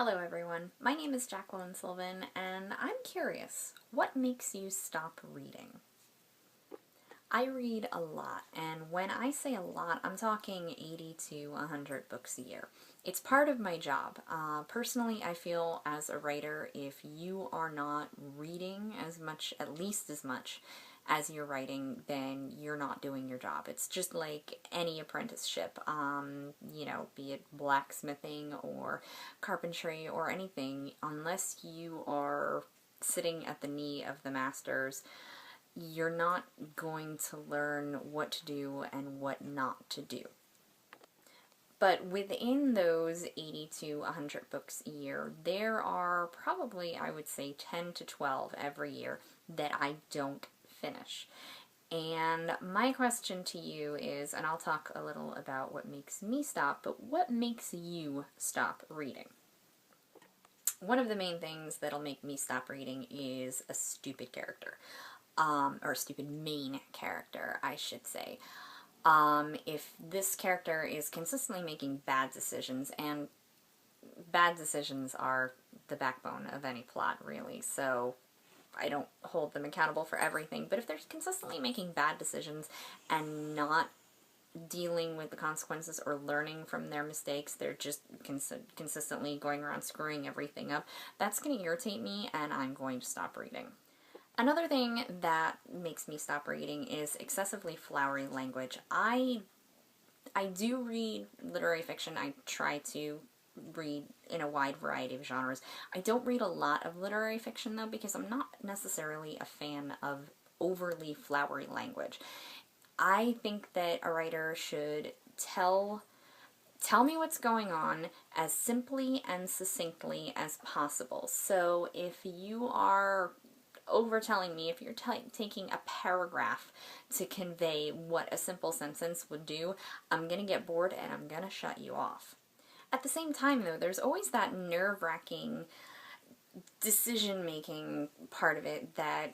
Hello everyone, my name is Jacqueline Sylvan and I'm curious, what makes you stop reading? I read a lot, and when I say a lot, I'm talking 80 to 100 books a year. It's part of my job. Personally, I feel as a writer, if you are not reading as much, at least as much, as you're writing, then you're not doing your job. It's just like any apprenticeship, be it blacksmithing or carpentry or anything, unless you are sitting at the knee of the masters, you're not going to learn what to do and what not to do. But within those 80 to 100 books a year, there are probably, I would say, 10 to 12 every year that I don't finish. And my question to you is, and I'll talk a little about what makes me stop, but what makes you stop reading? One of the main things that'll make me stop reading is a stupid character. Or a stupid main character, I should say. If this character is consistently making bad decisions, and bad decisions are the backbone of any plot, really, so I don't hold them accountable for everything, but if they're consistently making bad decisions and not dealing with the consequences or learning from their mistakes, they're just consistently going around screwing everything up, that's going to irritate me and I'm going to stop reading. Another thing that makes me stop reading is excessively flowery language. I do read literary fiction. I try to read in a wide variety of genres. I don't read a lot of literary fiction though, because I'm not necessarily a fan of overly flowery language. I think that a writer should tell me what's going on as simply and succinctly as possible. So if you are overtelling me, if you're taking a paragraph to convey what a simple sentence would do, I'm going to get bored and I'm going to shut you off. At the same time, though, there's always that nerve-wracking decision-making part of it that,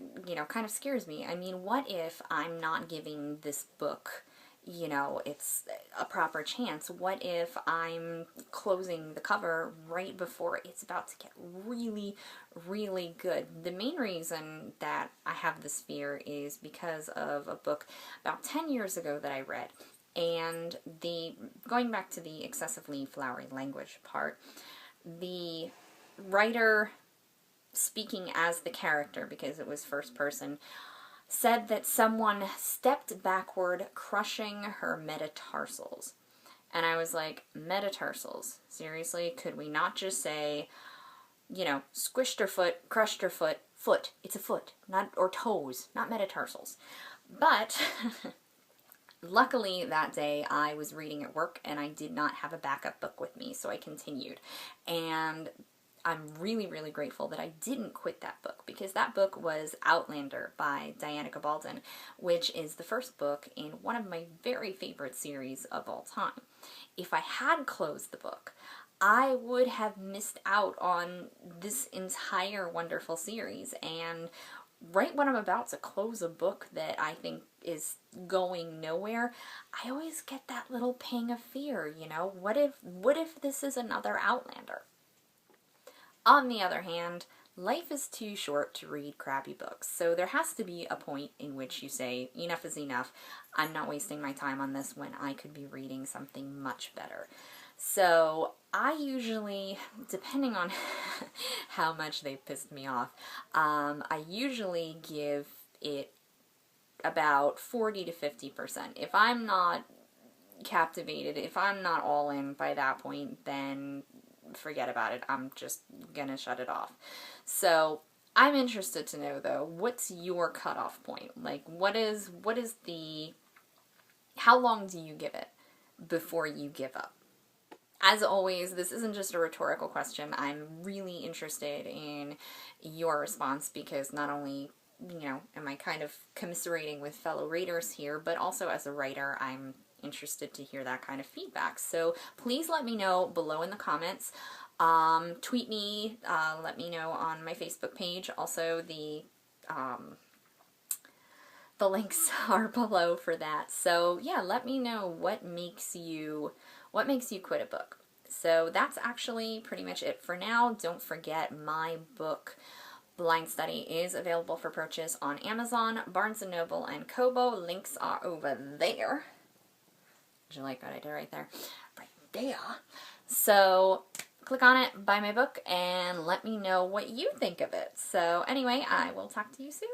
kind of scares me. I mean, what if I'm not giving this book it's a proper chance? What if I'm closing the cover right before it's about to get really, really good? The main reason that I have this fear is because of a book about 10 years ago that I read. And going back to the excessively flowery language part, the writer, speaking as the character because it was first person, said that someone stepped backward, crushing her metatarsals. And I was like, metatarsals? Seriously? Could we not just say, squished her foot, crushed her foot, foot? It's a foot, or toes, not metatarsals. But luckily that day I was reading at work and I did not have a backup book with me, so I continued. And I'm really, really grateful that I didn't quit that book, because that book was Outlander by Diana Gabaldon, which is the first book in one of my very favorite series of all time. If I had closed the book, I would have missed out on this entire wonderful series. And right when I'm about to close a book that I think is going nowhere, I always get that little pang of fear, what if this is another Outlander? On the other hand, life is too short to read crappy books, so there has to be a point in which you say, enough is enough, I'm not wasting my time on this when I could be reading something much better. So I usually, depending on how much they pissed me off, I usually give it about 40 to 50%. If I'm not captivated, if I'm not all in by that point, then forget about it. I'm just gonna shut it off. So I'm interested to know, though, what's your cutoff point? Like, what is how long do you give it before you give up? As always, this isn't just a rhetorical question. I'm really interested in your response, because not only, am I kind of commiserating with fellow readers here, but also as a writer, I'm interested to hear that kind of feedback. So please let me know below in the comments. Tweet me, let me know on my Facebook page. Also, the links are below for that. So yeah, let me know what makes you quit a book. So that's actually pretty much it for now. Don't forget my book, Blind Study, is available for purchase on Amazon, Barnes & Noble, and Kobo. Links are over there. Did you like what I did right there? Right there. So click on it, buy my book, and let me know what you think of it. So anyway, I will talk to you soon.